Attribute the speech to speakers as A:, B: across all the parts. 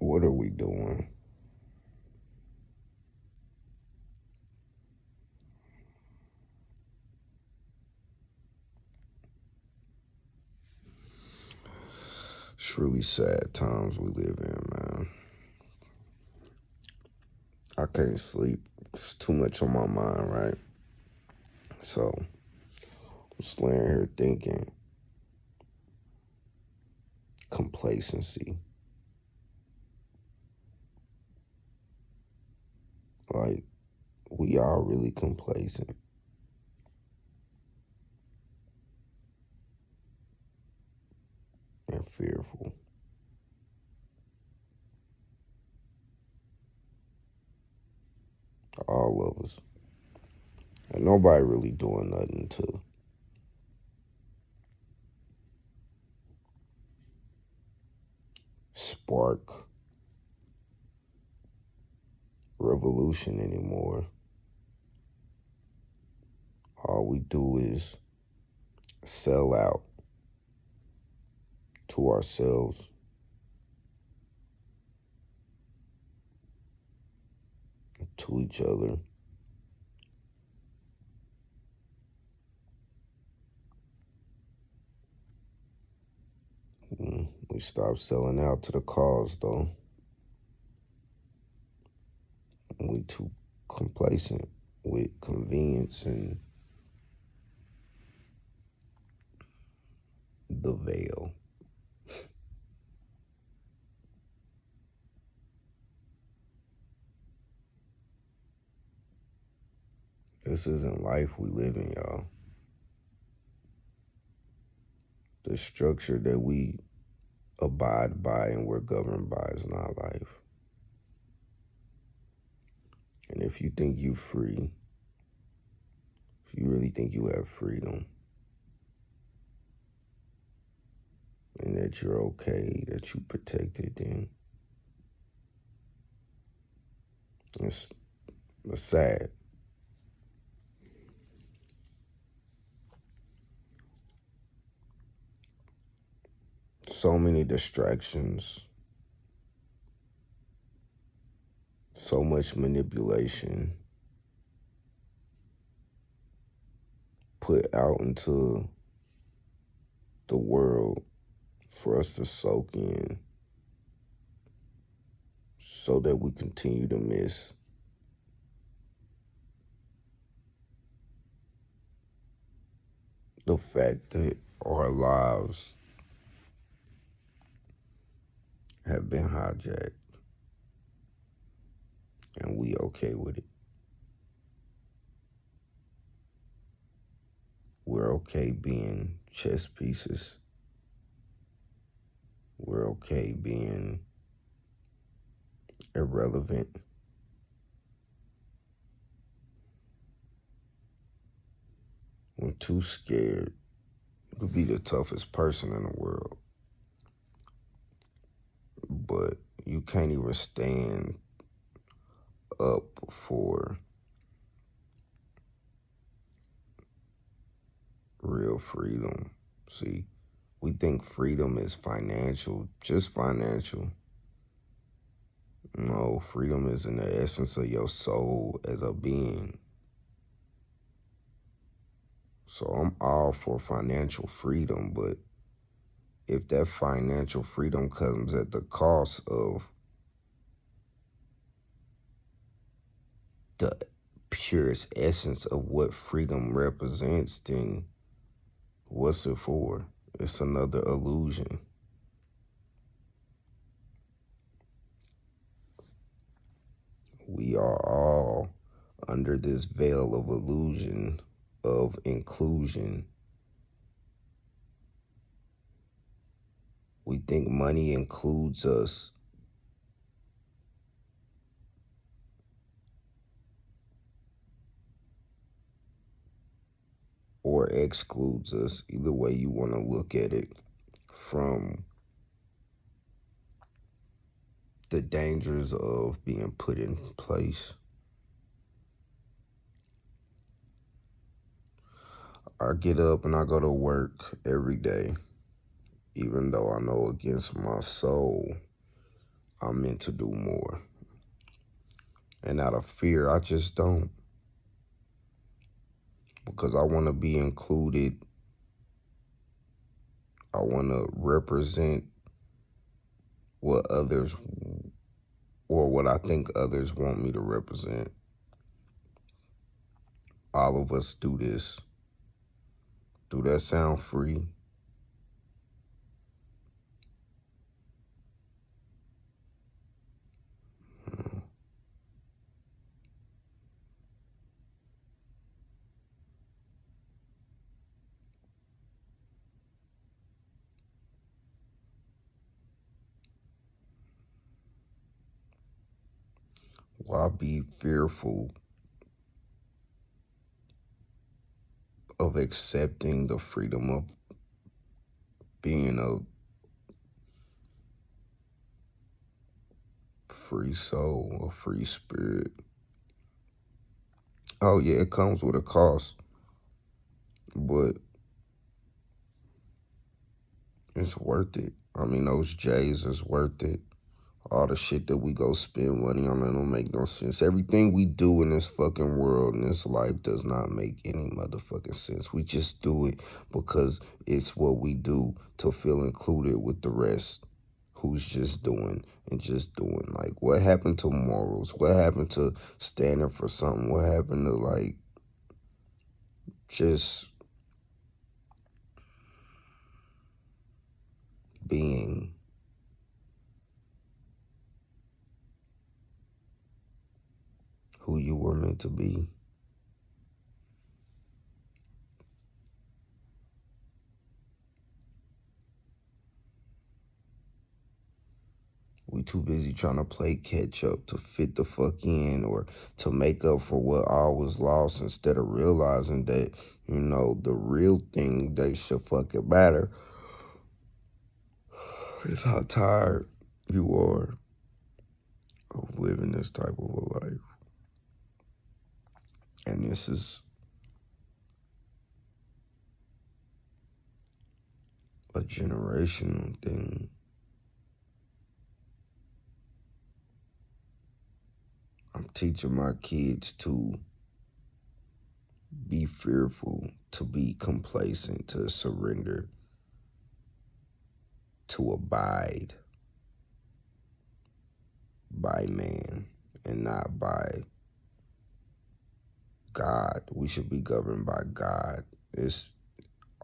A: What are we doing? It's really sad times we live in, man. I can't sleep. It's too much on my mind, right? So I'm just laying here thinking complacency. Like, we are really complacent and fearful. All of us. And nobody really doing nothing to spark revolution anymore. All we do is sell out to ourselves, to each other. We stop selling out to the cause, though. We too complacent with convenience and the veil. This isn't life we live in, y'all. The structure that we abide by and we're governed by is not life. And if you think you're free, if you really think you have freedom, and that you're okay, that you protected, then it's sad. So many distractions, so much manipulation put out into the world for us to soak in so that we continue to miss the fact that our lives have been hijacked and we okay with it. We're okay being chess pieces. We're okay being irrelevant. We're too scared. You could be the toughest person in the world, but you can't even stand up for real freedom. See, we think freedom is financial, just financial. No, freedom is in the essence of your soul as a being. So I'm all for financial freedom, but if that financial freedom comes at the cost of the purest essence of what freedom represents, then what's it for? It's another illusion. We are all under this veil of illusion of inclusion. We think money includes us. Or excludes us, either way you want to look at it, from the dangers of being put in place. I get up and I go to work every day, even though I know against my soul I'm meant to do more. And out of fear, I just don't. Because I want to be included. I want to represent what others, or what I think others want me to represent. All of us do this. Do that sound free? Why be fearful of accepting the freedom of being a free soul, a free spirit? Oh yeah, it comes with a cost, but it's worth it. I mean, those J's is worth it. All the shit that we go spend money on, it don't make no sense. Everything we do in this fucking world, in this life, does not make any motherfucking sense. We just do it because it's what we do to feel included with the rest who's just doing and just doing. Like, what happened to morals? What happened to standing for something? What happened to, like, just being? Who you were meant to be? We too busy trying to play catch up to fit the fuck in, or to make up for what all was lost, instead of realizing that, the real thing that should fucking matter is how tired you are of living this type of a life. And this is a generational thing. I'm teaching my kids to be fearful, to be complacent, to surrender, to abide by man and not by God. We should be governed by God. It's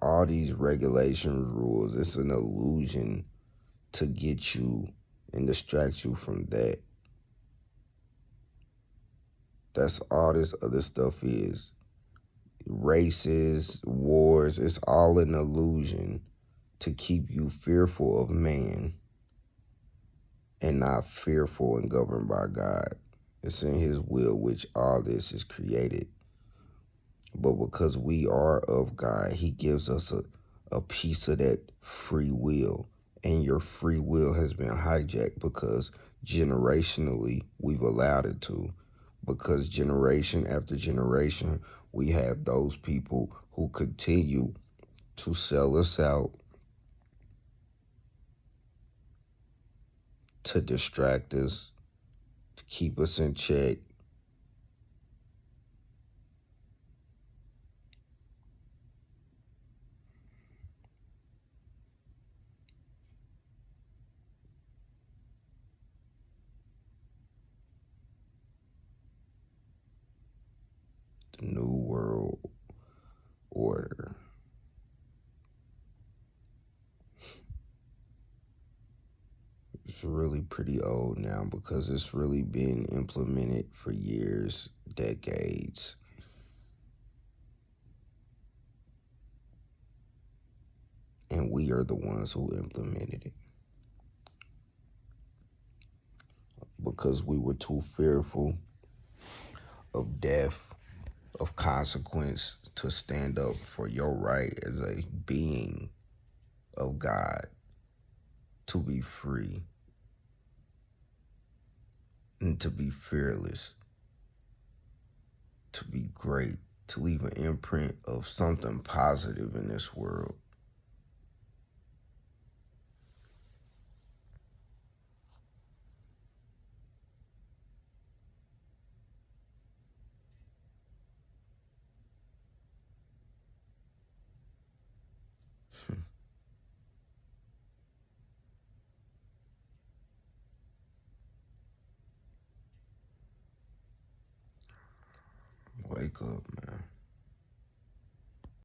A: all these regulations, rules. It's an illusion to get you and distract you from that. That's all this other stuff is. Races, wars, it's all an illusion to keep you fearful of man and not fearful and governed by God. It's in his will which all this is created. But because we are of God, he gives us a piece of that free will. And your free will has been hijacked because generationally we've allowed it to. Because generation after generation, we have those people who continue to sell us out, to distract us, to keep us in check. The New World Order. It's really pretty old now because it's really been implemented for years, decades. And we are the ones who implemented it because we were too fearful of death, of consequence, to stand up for your right as a being of God to be free and to be fearless, to be great, to leave an imprint of something positive in this world. Wake up, man.